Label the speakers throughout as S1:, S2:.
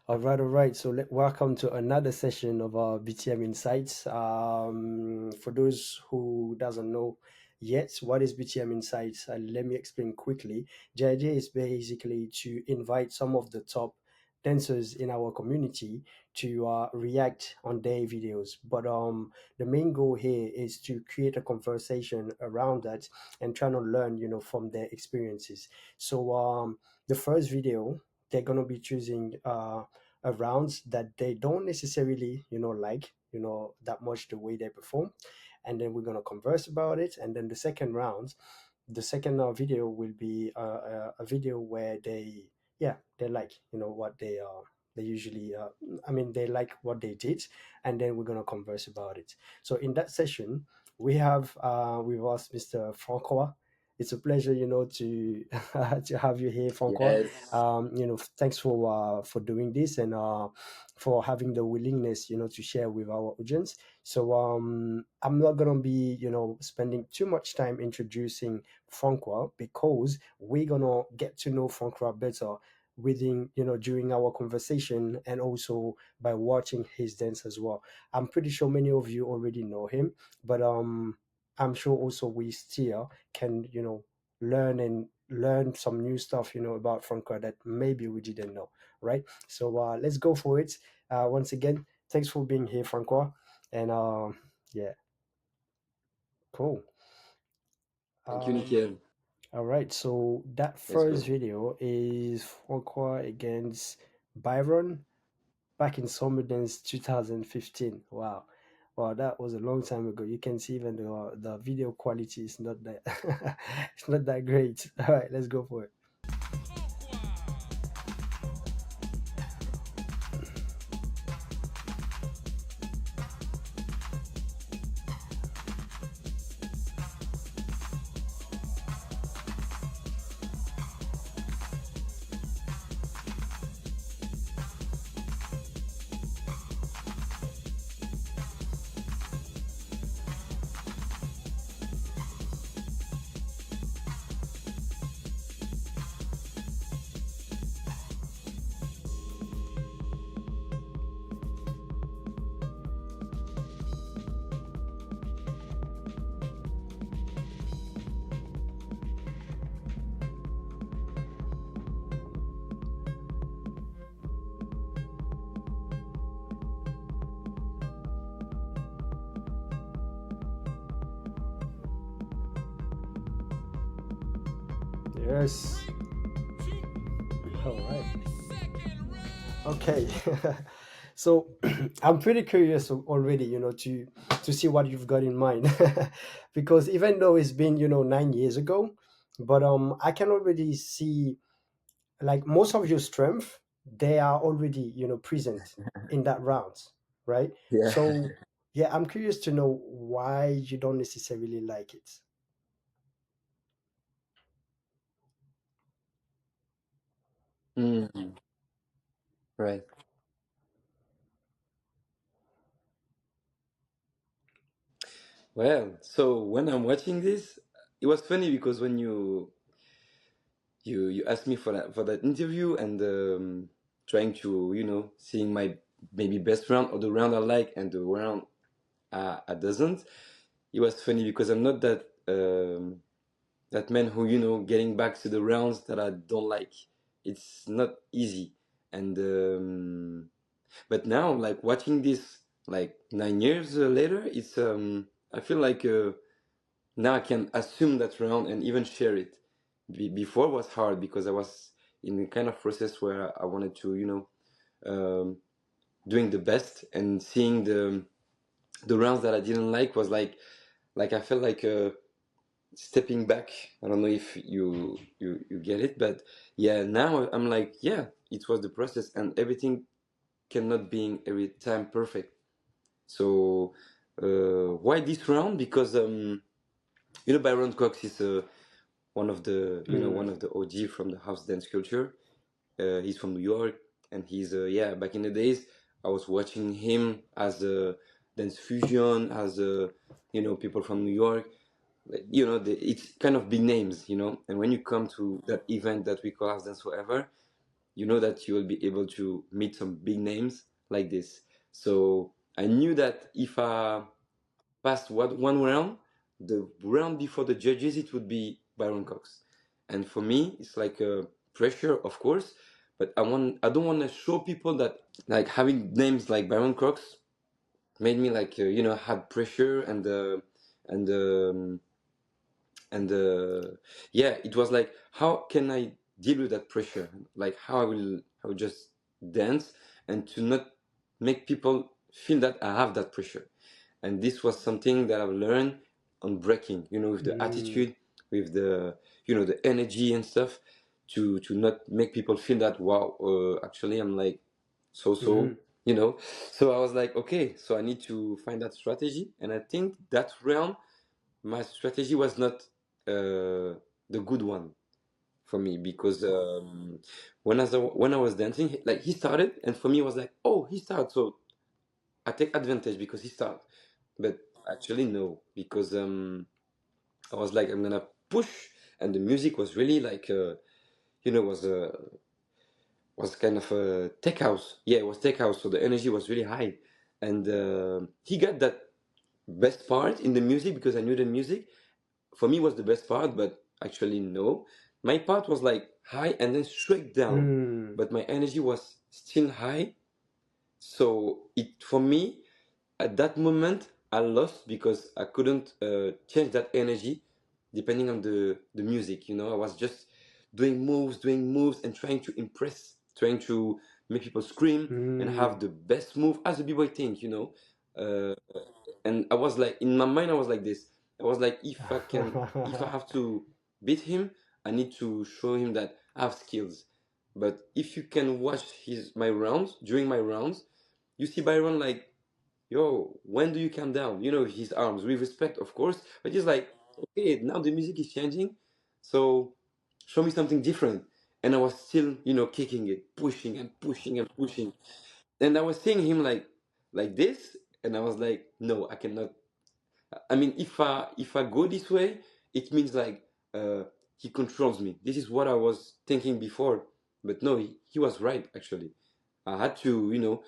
S1: All right. So welcome to another session of our BTM Insights. For those who doesn't know yet, what is BTM Insights? Let me explain quickly. The idea is basically to invite some of the top dancers in our community to react on their videos. But the main goal here is to create a conversation around that and trying to learn, from their experiences. So the first video they're gonna be choosing rounds that they don't necessarily like that much the way they perform, and then we're going to converse about it. And then the second round, the second video will be a video where they like what they usually I mean they like what they did, and then we're going to converse about it. So in that session we have with us Mr. Frankwa. It's a pleasure to to have you here, Frankwa.
S2: Yes.
S1: Thanks for doing this, and for having the willingness to share with our audience. So I'm not gonna be spending too much time introducing Francois, because we're gonna get to know Francois better within during our conversation, and also by watching his dance as well. I'm pretty sure many of you already know him, but I'm sure also we still can learn some new stuff about Francois that maybe we didn't know, right? So let's go for it. Once again, thanks for being here, Francois. And yeah, cool.
S2: Thank you,
S1: Um,
S2: Nikhil.
S1: all right, so that
S2: Let's
S1: first
S2: go.
S1: video is Francois against Byron back in Summer Dance 2015. Wow. Wow, that was a long time ago. You can see even the video quality is not that it's not that great. All right, let's go for it. Yes. All right. Okay. So I'm pretty curious already, to see what you've got in mind, because even though it's been 9 years ago, but I can already see like most of your strength they are already present in that round, right?
S2: Yeah.
S1: So yeah, I'm curious to know why you don't necessarily like it.
S2: Mm, right. Well, so when I'm watching this, it was funny because when you asked me for that interview and trying to seeing my maybe best round or the round I like and the round I doesn't. It was funny because I'm not that man who getting back to the rounds that I don't like. It's not easy and. But now, like watching this, like 9 years later, it's I feel like now I can assume that round and even share it. Before was hard because I was in a kind of process where I wanted to, doing the best and seeing the rounds that I didn't like was like I felt like stepping back. I don't know if you get it, but yeah, now I'm like, yeah, it was the process and everything cannot being every time perfect. So why this round? Because Byron Cox is one of the one
S1: Mm,
S2: of the OG from the house dance culture. He's from New York, and he's yeah. Back in the days, I was watching him as a dance fusion, as a people from New York. Like, it's kind of big names. And when you come to that event that we call House Dance Forever, you know that you will be able to meet some big names like this. So I knew that if I passed one round, the round before the judges, it would be Byron Cox. And for me, it's like a pressure, of course, but I don't want to show people that like having names like Byron Cox made me like had pressure and and yeah, it was like how can I deal with that pressure, like how I will just dance and to not make people feel that I have that pressure. And this was something that I've learned on breaking, with the
S1: Mm,
S2: attitude, with the the energy and stuff, to not make people feel that wow, actually I'm like so
S1: mhm,
S2: so I was like, okay, so I need to find that strategy. And I think that realm, my strategy was not the good one for me, because when I was dancing, like he started, and for me it was like, oh, he started, so I take advantage because he started. But actually no, because I was like, I'm gonna push, and the music was really like was kind of a tech house. Yeah, it was tech house, so the energy was really high, and he got that best part in the music because I knew the music for me was the best part, but actually no. My part was like high and then straight down,
S1: mm,
S2: but my energy was still high. So it for me at that moment I lost because I couldn't change that energy depending on the music. I was just doing moves, and trying to impress, trying to make people scream and have
S1: mm.
S2: the best move as a b-boy thing. Uh, and I was like, in my mind, I was like this. I was like, if I have to beat him, I need to show him that I have skills. But if you can watch my rounds, during my rounds, you see Byron like, yo, when do you calm down? His arms with respect, of course, but he's like, okay, now the music is changing, so show me something different. And I was still, kicking it, pushing and pushing and pushing. And I was seeing him like this, and I was like, no, I cannot. I mean, if I go this way, it means like he controls me. This is what I was thinking before, but no, he was right actually. I had to,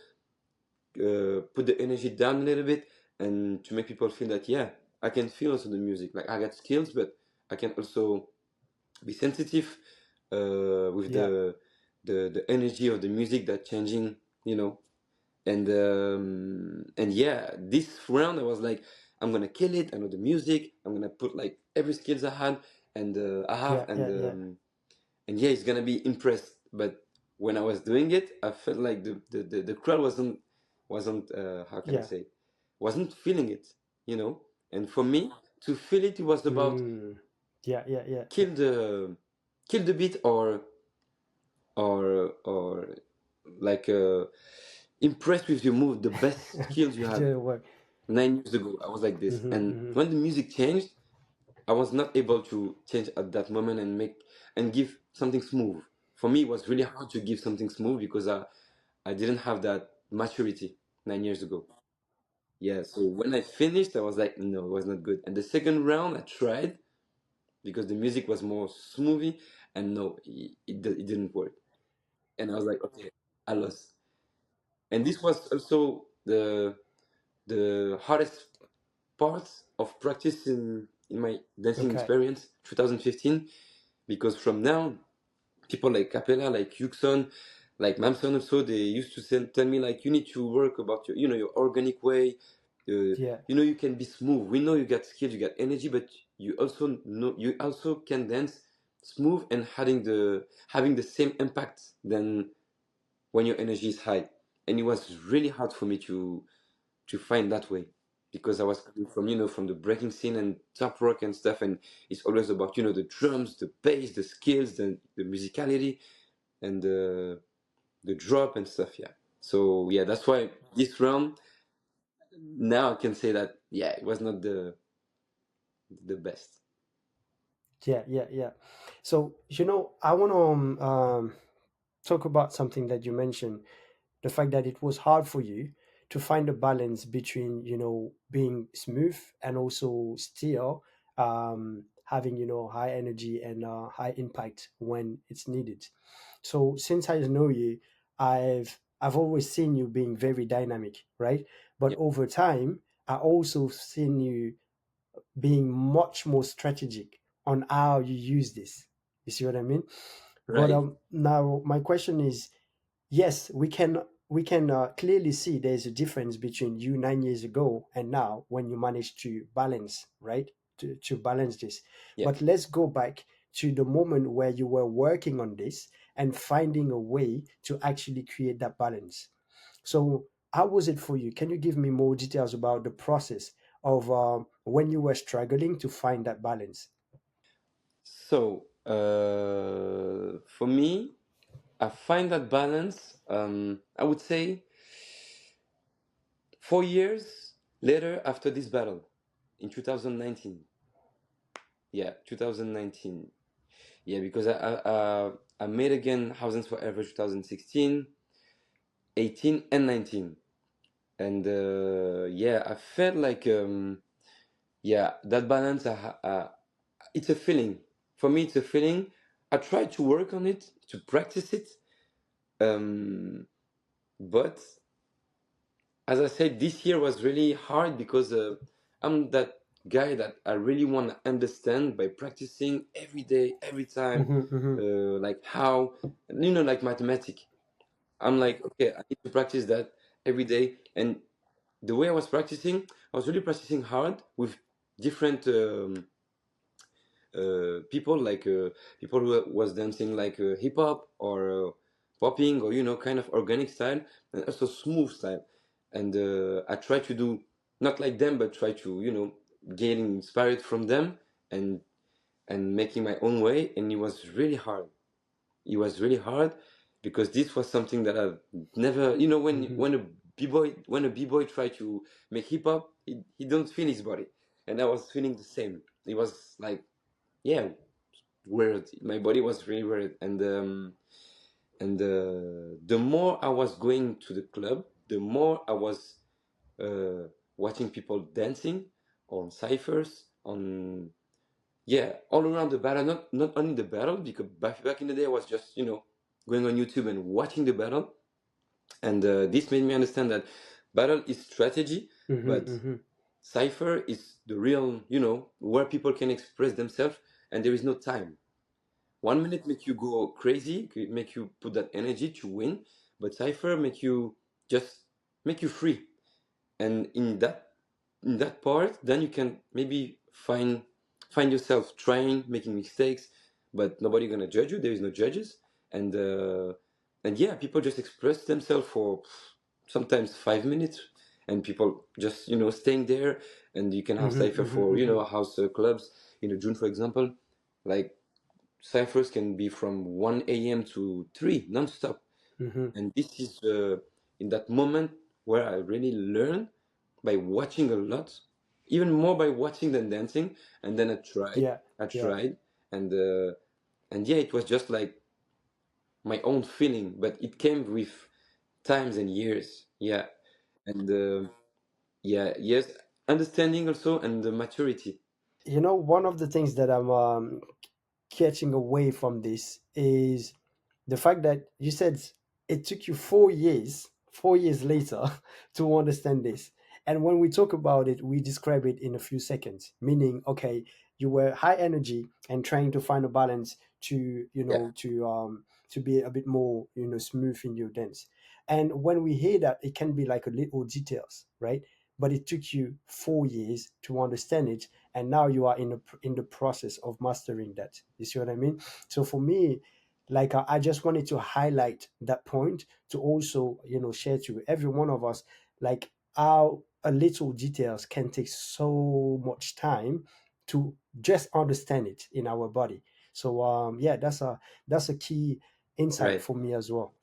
S2: put the energy down a little bit and to make people feel that yeah, I can feel also the music. Like I got skills, but I can also be sensitive with
S1: Yeah,
S2: the energy of the music that changing, you know. And yeah, this round I was like, I'm gonna kill it. I know the music. I'm gonna put like every skills I had and I have,
S1: yeah, yeah, yeah,
S2: and yeah, he's gonna be impressed. But when I was doing it, I felt like the crowd wasn't how can I
S1: yeah.
S2: say, wasn't feeling it, And for me to feel it, it was about
S1: Mm. Yeah, yeah, yeah, yeah.
S2: kill the kill the beat, or like impressed with your move, the best skills you
S1: It
S2: had.
S1: didn't work.
S2: 9 years ago, I was like this,
S1: Hmm,
S2: and
S1: hmm.
S2: when the music changed, I was not able to change at that moment and make and give something smooth. For me, it was really hard to give something smooth because I didn't have that maturity 9 years ago. Yeah, so when I finished, I was like, no, it was not good. And the second round, I tried because the music was more smoothie, and no, it didn't work. And I was like, okay, I lost. And this was also the hardest part of practice in my dancing
S1: Okay.
S2: experience, 2015, because from now people like Capella, like Yuxon, like Mamson also, they used to tell me like you need to work about your your organic way.
S1: Yeah.
S2: You can be smooth. We know you got skills, you got energy, but you also can dance smooth and having the same impact than when your energy is high. And it was really hard for me to find that way because I was coming from from the breaking scene and top rock and stuff, and it's always about the drums, the bass, the skills, the musicality, and the drop and stuff. Yeah. So yeah, that's why this round now I can say that yeah, it was not the best.
S1: Yeah, yeah, yeah. So, I want to talk about something that you mentioned, the fact that it was hard for you to find a balance between, being smooth and also still having, high energy and high impact when it's needed. So since I know you, I've always seen you being very dynamic, right? But
S2: Yeah.
S1: over time, I also seen you being much more strategic on how you use this. You see what I mean? But
S2: Right.
S1: now my question is, yes, we can clearly see there's a difference between you 9 years ago and now when you manage to balance, right? To balance this.
S2: Yeah.
S1: But let's go back to the moment where you were working on this and finding a way to actually create that balance. So, how was it for you? Can you give me more details about the process of when you were struggling to find that balance?
S2: So, for me, I find that balance, I would say 4 years later after this battle in 2019. Yeah, 2019. Yeah, because I made again Thousands Forever 2016, 18, and 19. And yeah, I felt like, yeah, that balance, it's a feeling. For me, it's a feeling. I try to work on it, to practice it. Um, but as I said, this year was really hard because I'm that guy that I really want to understand by practicing every day, every time,
S1: Mm-hmm, mm-hmm,
S2: like how, like mathematics. I'm like, okay, I need to practice that every day. And the way I was practicing, I was really practicing hard with different people, like people who was dancing like hip hop or popping or kind of organic style and also smooth style. And I try to do not like them, but try to gain inspired from them and making my own way. And it was really hard because this was something that I've never,
S1: mm-hmm.
S2: when a b-boy try to make hip hop, he don't feel his body, and I was feeling the same. It was like, yeah, weird. My body was really weird, and the more I was going to the club, the more I was watching people dancing on ciphers, on yeah, all around the battle. Not only the battle, because back in the day I was just going on YouTube and watching the battle, and this made me understand that battle is strategy,
S1: Mm-hmm,
S2: but
S1: mm-hmm.
S2: cipher is the real, where people can express themselves, and there is no time. 1 minute make you go crazy, make you put that energy to win, but cipher just make you free. And in that part, then you can maybe find yourself trying, making mistakes, but nobody gonna judge you. There is no judges, and yeah, people just express themselves for sometimes 5 minutes, and people just staying there, and you can have
S1: Mm-hmm,
S2: cipher
S1: mm-hmm,
S2: for
S1: mm-hmm.
S2: house clubs in the June, for example, like ciphers can be from 1 a.m. to 3 non-stop.
S1: Mm-hmm.
S2: And this is in that moment where I really learn by watching a lot, even more by watching than dancing. And then I tried,
S1: Yeah,
S2: I
S1: yeah.
S2: tried, and uh, and yeah, it was just like my own feeling, but it came with times and years. Yeah, and yeah, yes, understanding also and the maturity.
S1: One of the things that I'm catching away from this is the fact that you said it took you 4 years, 4 years later, to understand this. And when we talk about it, we describe it in a few seconds, meaning, okay, you were high energy and trying to find a balance to,
S2: Yeah,
S1: to be a bit more, smooth in your dance. And when we hear that, it can be like a little details, right? But it took you 4 years to understand it, and now you are in the process of mastering that. You see what I mean? So for me, like I just wanted to highlight that point to also share to every one of us, like how a little details can take so much time to just understand it in our body. So yeah, that's a key insight
S2: right.
S1: for me as well.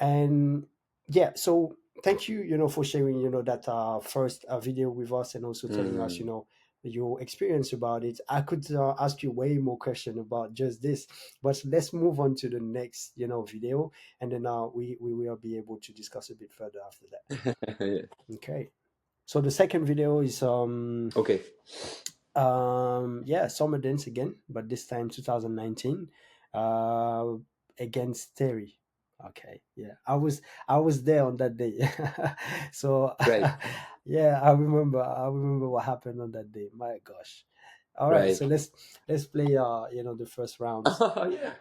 S1: And yeah, so thank you, for sharing, that first video with us, and also telling us,
S2: Hmm.
S1: your experience about it. I could ask you way more question about just this, but let's move on to the next, video, and then we will be able to discuss a bit further after that.
S2: Yeah.
S1: Okay. So the second video is
S2: Okay.
S1: yeah, summer dance again, but this time 2019. uh against Terry. Okay, yeah, I was there on that day. So
S2: Right,
S1: yeah, I remember what happened on that day. My gosh. All right,
S2: right.
S1: so let's play the first rounds.
S2: Oh yeah.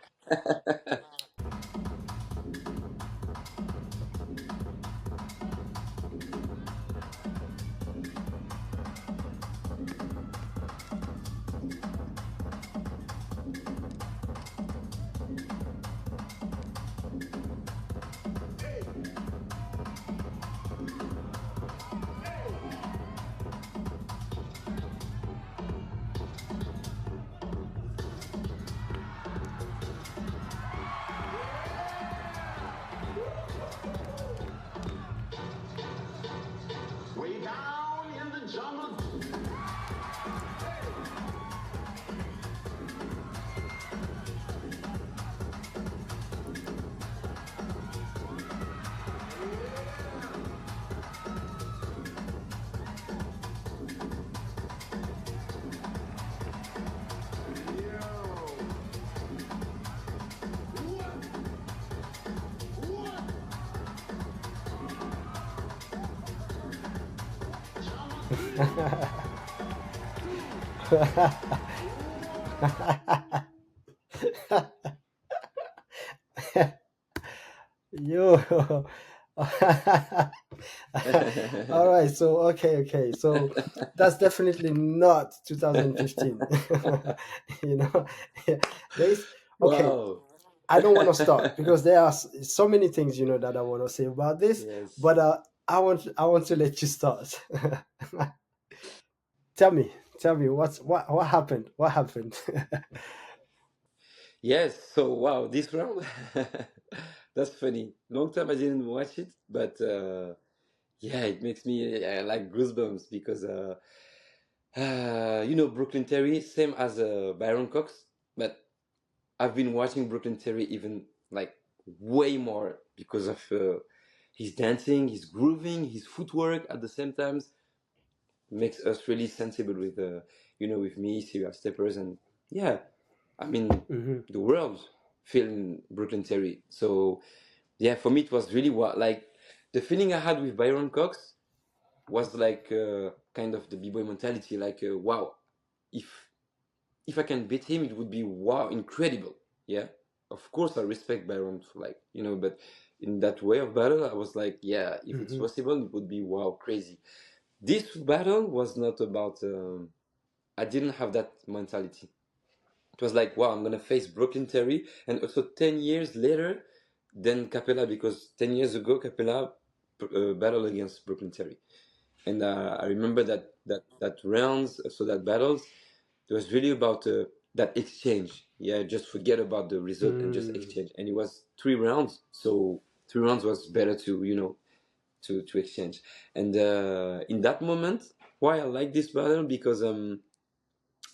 S3: Way down in the jungle.
S1: Yo. All right, so okay, so that's definitely not 2015. you know, there's okay.
S2: Wow.
S1: I don't want to start because there are so many things that I want to say about this,
S2: Yes.
S1: but I want to let you start. tell me, tell me what happened? What happened?
S2: Yes. So wow, this round. That's funny. Long time I didn't watch it, but yeah, it makes me like goosebumps because Brooklyn Terry, same as Byron Cox, but I've been watching Brooklyn Terry even like way more because of his dancing, his grooving, his footwork at the same time makes us really sensible with with me, serial steppers, and yeah, I mean
S1: hmm
S2: the world feeling Brooklyn Terry. So yeah, for me it was really what like the feeling I had with Byron Cox was like kind of the b-boy mentality, like wow, if I can beat him, it would be wow, incredible. Yeah, of course I respect Byron for like but in that way of battle, I was like, yeah, if it's
S1: hmm
S2: possible, it would be wow, crazy. This battle was not about. I didn't have that mentality. It was like, wow, I'm gonna face Brooklyn Terry, and also 10 years later, then Capella, because 10 years ago Capella battled against Brooklyn Terry, and I remember that rounds, so that battles, it was really about that exchange. Yeah, just forget about the result and just
S1: mm
S2: exchange. And it was 3 rounds, so 3 rounds was better to to exchange. And in that moment, why I like this battle because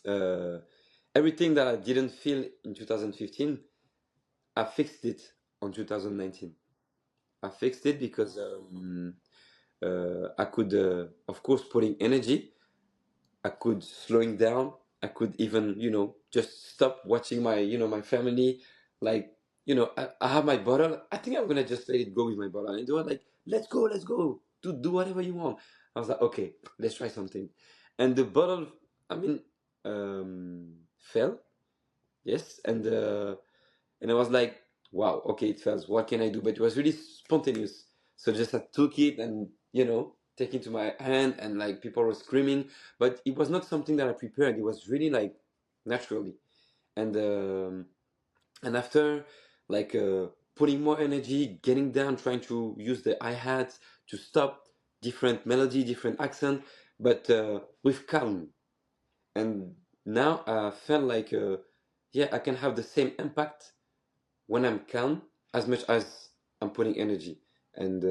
S2: uh, everything that I didn't feel in 2015, I fixed it on 2019. I fixed it because I could, of course, putting energy. I could slowing down. I could even, just stop watching my, my family. Like, I have my bottle. I think I'm gonna just let it go with my bottle. And they were like, let's go, do whatever you want. I was like, okay, let's try something. And the bottle, I mean, fell. Yes, and I was like, wow, okay, it fails. What can I do? But it was really spontaneous. So just I took it and, take it to my hand and like people were screaming. But it was not something that I prepared. It was really like naturally. And after like putting more energy, getting down, trying to use the hi-hats to stop different melody, different accent, but with calm. And now I felt like, yeah, I can have the same impact when I'm calm as much as I'm putting energy. And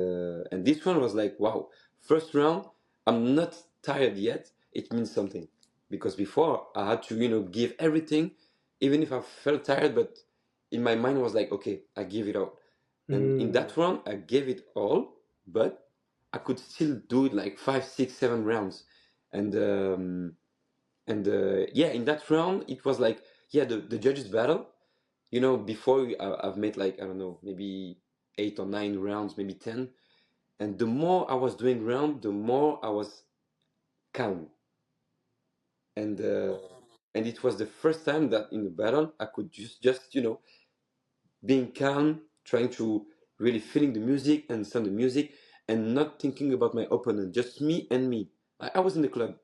S2: this one was like, wow, first round, I'm not tired yet. It means something because before I had to give everything, even if I felt tired, but in my mind was like, okay, I give it all. And in
S1: mm
S2: that round, I gave it all, but I could still do it like 5, 6, 7 rounds. And yeah, in that round, it was like, yeah, the judges battle, before I've made like, I don't know, maybe 8 or 9 rounds, maybe 10. And the more I was doing round, the more I was calm. And and it was the first time that in the battle I could just being calm, trying to really feeling the music, understand the music, and not thinking about my opponent, just me and me. I was in the club,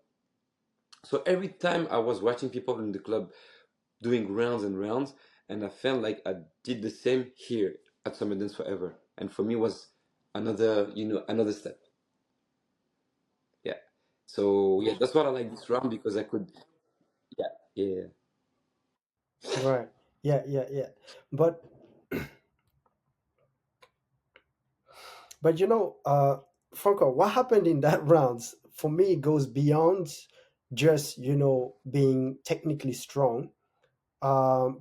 S2: so every time I was watching people in the club doing rounds and rounds, and I felt like I did the same here at Summer Dance Forever, and for me was another step. Yeah. So yeah, that's what I like this round because I could. Yeah, yeah,
S1: Right. Yeah, yeah, yeah. But Franco, what happened in that rounds for me goes beyond just being technically strong.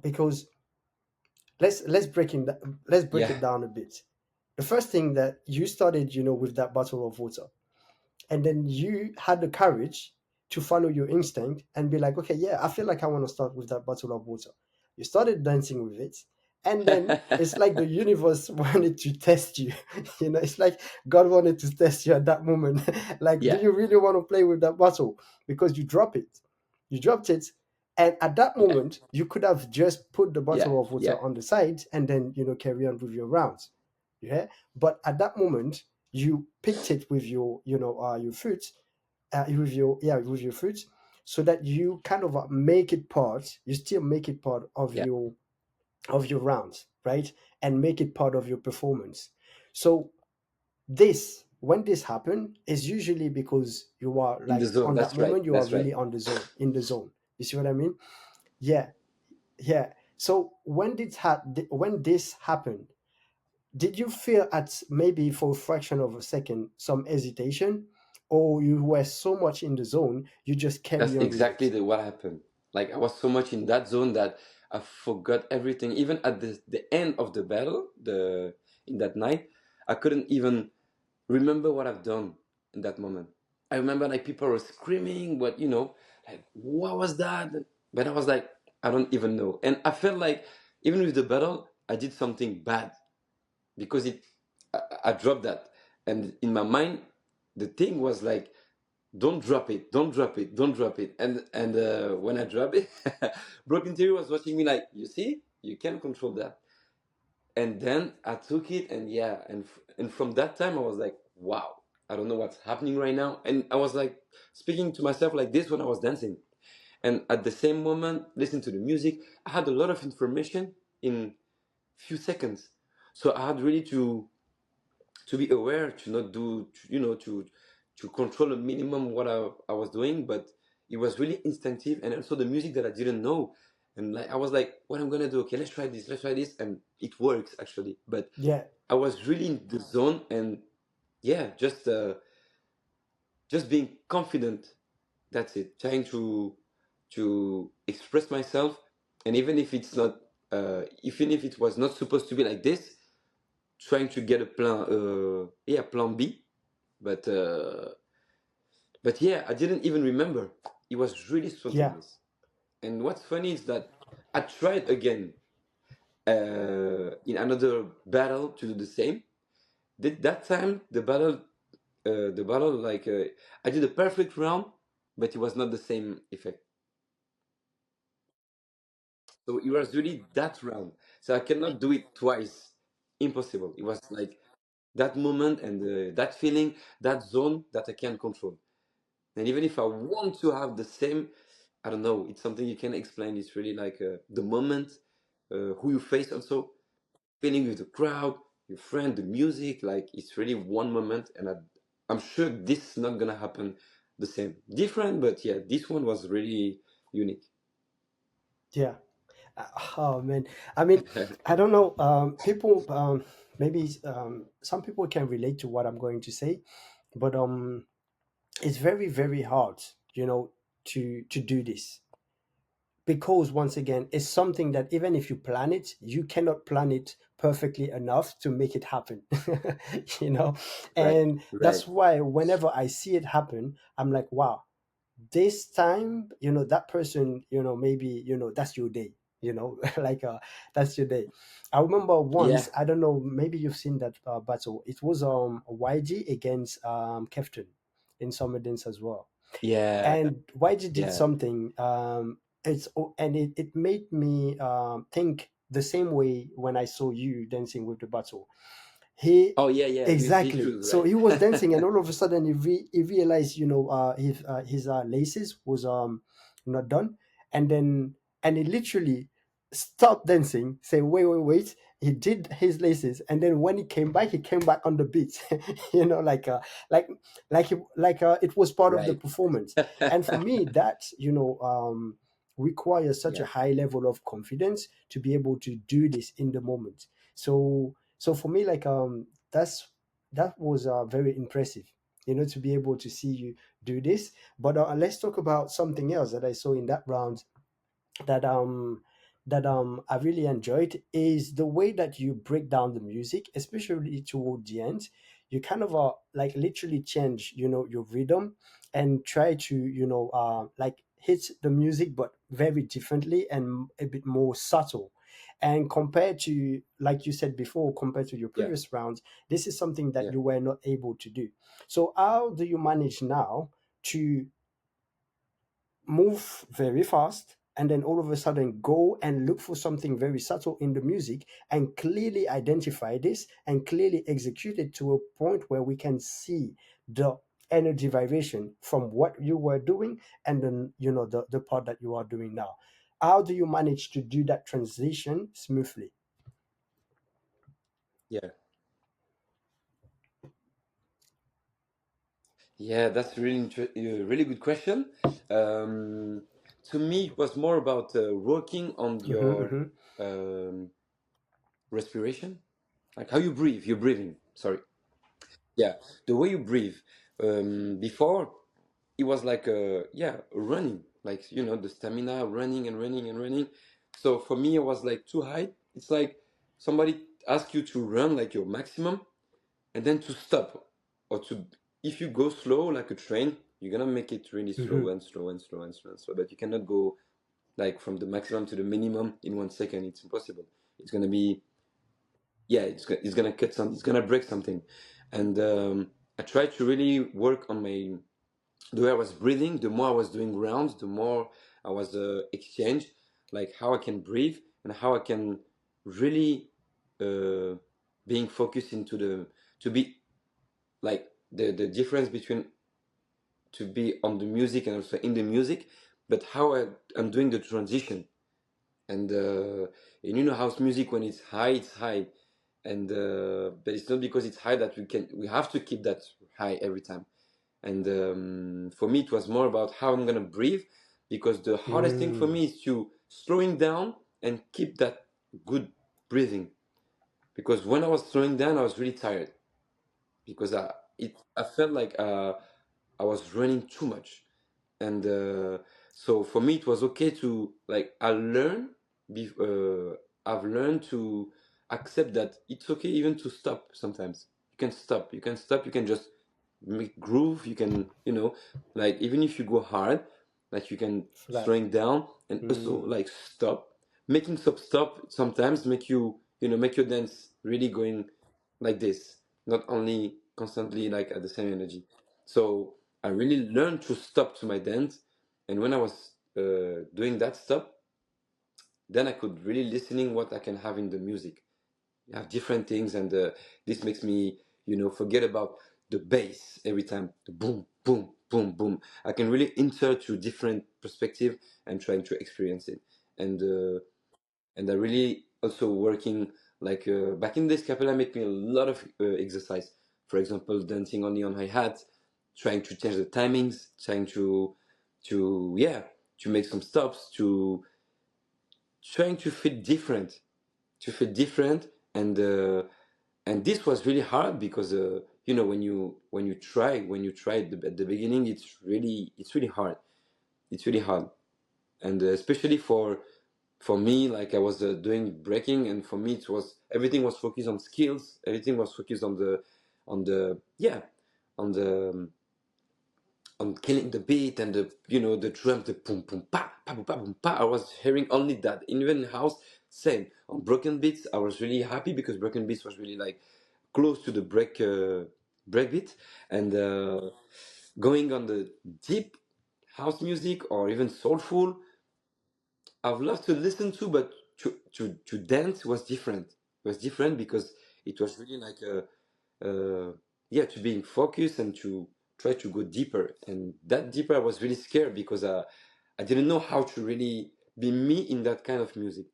S1: Because let's break
S2: yeah,
S1: it down a bit. The first thing that you started, with that bottle of water, and then you had the courage to follow your instinct and be like, okay, yeah, I feel like I want to start with that bottle of water. You started dancing with it, and then it's like the universe wanted to test you. It's like God wanted to test you at that moment. Like, do
S2: yeah,
S1: you really want to play with that bottle? Because you dropped it, and at that
S2: yeah,
S1: moment you could have just put the
S2: yeah,
S1: bottle of
S2: yeah,
S1: water on the side and then carry on with your rounds. Yeah, but at that moment you picked it with your foot, with your foot, so that you kind of make it part. You still make it part
S2: yeah.
S1: of your rounds, right? And make it part of your performance. So this when this happen is usually because you are
S2: In the
S1: like
S2: zone.
S1: on that
S2: That's right.
S1: moment you are
S2: That's right.
S1: really on the zone, in the zone. You see what I mean? Yeah, yeah. So when this happened, did you feel at maybe for a fraction of a second some hesitation, or you were so much in the zone you just
S2: That's
S1: carry on with
S2: exactly
S1: it?
S2: the what happened. Like I was so much in that zone that I forgot everything. Even at the end of the battle, the in that night, I couldn't even remember what I've done in that moment. I remember like people were screaming, but like what was that? But I was like, I don't even know. And I felt like even with the battle, I did something bad because I dropped that. And in my mind, the thing was like, don't drop it, don't drop it, don't drop it. And when I drop it, Broken Theory was watching me like, you see, you can control that. And then I took it, and yeah, and from that time I was like, wow, I don't know what's happening right now. And I was like speaking to myself like this when I was dancing. And at the same moment, listening to the music, I had a lot of information in few seconds. So I had really to be aware, to not do to control a minimum what I was doing, but it was really instinctive. And also the music that I didn't know, and like I was like, what I'm gonna do, okay, let's try this, and it works actually. But
S1: Yeah,
S2: I was really in the zone, and yeah, just being confident. That's it, trying to express myself. And even if it's not even if it was not supposed to be like this, trying to get a plan B. But uh, but yeah, I didn't even remember. It was really
S1: yeah,
S2: spontaneous. And what's funny is that I tried again in another battle to do the same. Did that time the battle like I did a perfect round, but it was not the same effect. So it was really that round. So I cannot do it twice. Impossible. It was like that moment and that feeling, that zone that I can't control. And even if I want to have the same, I don't know, it's something you can explain. It's really like the moment, who you face also, feeling with the crowd, your friend, the music. Like it's really one moment. And I'm sure this is not going to happen the same. Different, but yeah, this one was really unique.
S1: yeah. Oh man, I mean, I don't know. People, maybe some people can relate to what I'm going to say, but it's very very hard, to do this, because once again it's something that even if you plan it, you cannot plan it perfectly enough to make it happen. you know
S2: Right,
S1: and
S2: right.
S1: that's why whenever I see it happen, I'm like, wow, this time, that person, maybe, that's your day. like that's your day. I remember
S2: Yeah,
S1: once, I don't know, maybe you've seen that battle. It was YG against Kefton in Summer Dance as well.
S2: yeah,
S1: And YG did
S2: yeah.
S1: something. And it made me think the same way when I saw you dancing with the battle. He
S2: Oh yeah, yeah. With his
S1: exactly.
S2: shoes,
S1: So
S2: right?
S1: he was dancing, and all of a sudden he realized, his laces was not done, and then and he literally stopped dancing. Say, wait, wait, wait. He did his laces, and then when he came back on the beat. you know, like it was part of the
S2: Right.
S1: performance. And for me, that requires such a
S2: Yeah,
S1: high level of confidence to be able to do this in the moment. So for me, like that was very impressive, to be able to see you do this. But let's talk about something else that I saw in that round that I really enjoyed is the way that you break down the music, especially toward the end. You kind of like literally change, your rhythm and try to, like hit the music, but very differently and a bit more subtle. And compared to, like you said before, compared to your
S2: yeah,
S1: previous rounds, this is something that
S2: yeah,
S1: you were not able to do. So how do you manage now to move very fast and then all of a sudden go and look for something very subtle in the music and clearly identify this and clearly execute it to a point where we can see the energy vibration from what you were doing and then the part that you are doing now? How do you manage to do that transition smoothly?
S2: yeah, yeah. That's a really good question. Um, to me, it was more about working on
S1: Hmm,
S2: your
S1: hmm.
S2: um, respiration, like how you breathe. You're breathing. Sorry. Yeah, the way you breathe. Before it was like yeah, running, like the stamina, running and running and running. So for me, it was like too high. It's like somebody ask you to run like your maximum and then to stop, or to if you go slow like a train, you're gonna make it really slow
S1: Hmm.
S2: and slow and slow and slow and slow. But you cannot go like from the maximum to the minimum in 1 second. It's impossible. It's gonna be yeah, it's gonna cut some, it's gonna break something. And I tried to really work on my the way I was breathing. The more I was doing rounds, the more I was exchange, like how I can breathe and how I can really uh, being focused into the to be like the difference between to be on the music and also in the music, but how I'm doing the transition. And you know house music, when it's high, and but it's not because it's high that we have to keep that high every time. And for me it was more about how I'm gonna breathe, because the hardest thing for
S1: Mm.
S2: me is to slowing down and keep that good breathing, because when I was slowing down I was really tired, because I felt like I was running too much. And so for me it was okay to like I've learned to accept that it's okay even to stop sometimes. You can just make groove. You can, like even if you go hard, like you can
S1: Flat.
S2: slowing down and also
S1: Mm.
S2: like stop. Making stop sometimes make you, make your dance really going like this, not only constantly like at the same energy. So I really learned to stop to my dance, and when I was doing that stop, then I could really listening what I can have in the music. You have different things, and this makes me, forget about the bass every time. The boom, boom, boom, boom. I can really insert to different perspective and trying to experience it. And I really also working like back in this capella make me a lot of exercise. For example, dancing only on hi-hat, trying to change the timings, trying to yeah, to make some stops, to trying to feel different. And this was really hard because when you try at the beginning, it's really hard. It's really hard. And especially for me, like I was doing breaking, and for me it was everything was focused on skills, everything was focused on the yeah, on the on killing the beat and the the drum, the boom boom pa pa boom pa boom pa. I was hearing only that. Even in house, same. On broken beats, I was really happy because broken beats was really like close to the break beat, and going on the deep house music or even soulful, I've loved to listen to, but to dance was different. Was different because it was really like a yeah, to being focused and to try to go deeper. And that deeper, I was really scared because I didn't know how to really be me in that kind of music.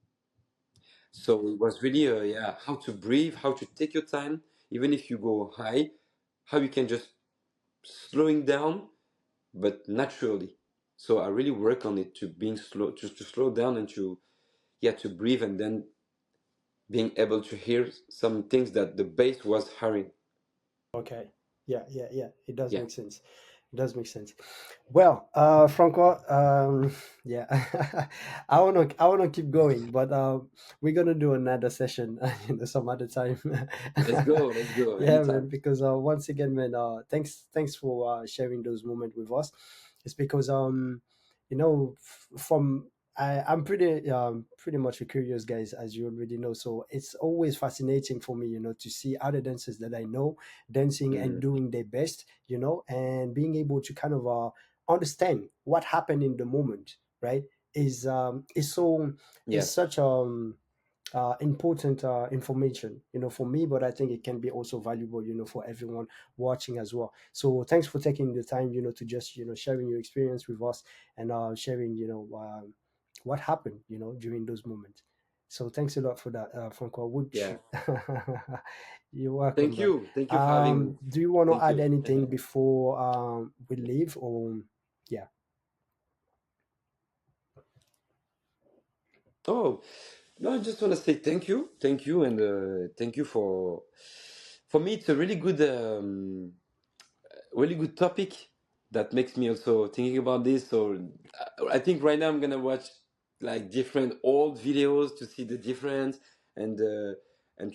S2: So it was really yeah, how to breathe, how to take your time, even if you go high, how you can just slowing down but naturally. So I really work on it to being slow, to slow down and to yeah, to breathe, and then being able to hear some things that the bass was hearing.
S1: Okay. Yeah, yeah, yeah. It does
S2: Yeah,
S1: make sense. It does make sense. Well, Franco, yeah, I wanna keep going, but we're gonna do another session, some other time.
S2: let's go
S1: Yeah, man.
S2: anytime.
S1: Because once again, man, thanks for sharing those moments with us. It's because from I'm pretty much a curious guys, as you already know. So it's always fascinating for me, to see other dancers that I know dancing and
S2: Mm,
S1: doing their best, and being able to kind of understand what happened in the moment, right? Is
S2: yeah,
S1: such important information, for me, but I think it can be also valuable, for everyone watching as well. So thanks for taking the time, to just sharing your experience with us and sharing what happened, during those moments. So thanks a lot for that, Franco. Would
S2: yeah.
S1: you're welcome, man.
S2: Thank you for having me.
S1: Do you want to
S2: Thank
S1: add
S2: you.
S1: anything before we leave, or yeah?
S2: Oh, no, I just want to say thank you, and thank you for me. It's a really good topic that makes me also thinking about this. So I think right now I'm gonna watch like different old videos to see the difference, and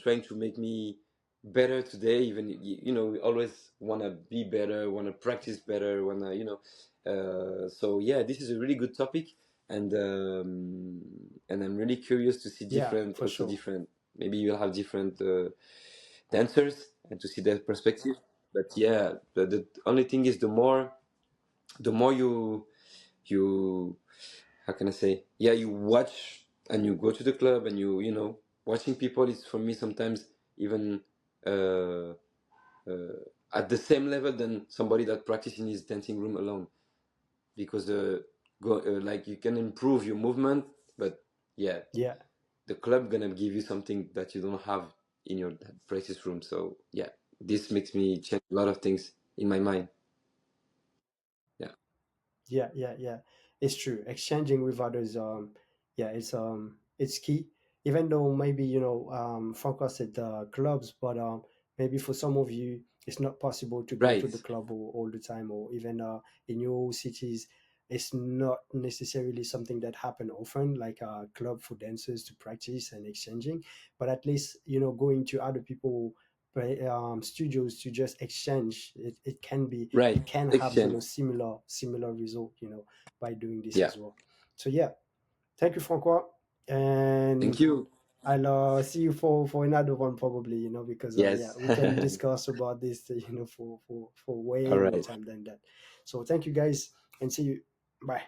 S2: trying to make me better today. Even we always wanna be better, wanna practice better, wanna so yeah, this is a really good topic, and I'm really curious to see
S1: Yeah,
S2: different,
S1: for
S2: also
S1: sure.
S2: different. Maybe you'll have different dancers and to see their perspective. But yeah, the only thing is the more you how can I say, yeah, you watch and you go to the club and watching people is for me sometimes even uh, uh, at the same level than somebody that practice in his dancing room alone, because like you can improve your movement, but yeah,
S1: Yeah.
S2: the club gonna give you something that you don't have in your practice room. So yeah, this makes me change a lot of things in my mind. Yeah,
S1: Yeah, yeah, yeah. It's true. Exchanging with others, yeah, it's key. Even though maybe focus at the clubs, but maybe for some of you it's not possible to go to
S2: right,
S1: the club all the time, or even in your cities, it's not necessarily something that happen often, like a club for dancers to practice and exchanging. But at least going to other people studios to just exchange,
S2: right.
S1: it can have
S2: Exchange.
S1: similar result, by doing this
S2: Yeah.
S1: as well. So yeah, thank you, Francois,
S2: Thank
S1: and
S2: you.
S1: I'll see you for another one probably, because yeah,
S2: Yes.
S1: we can discuss about this for
S2: All
S1: way more
S2: right.
S1: time than that. So thank you guys, and see you. Bye.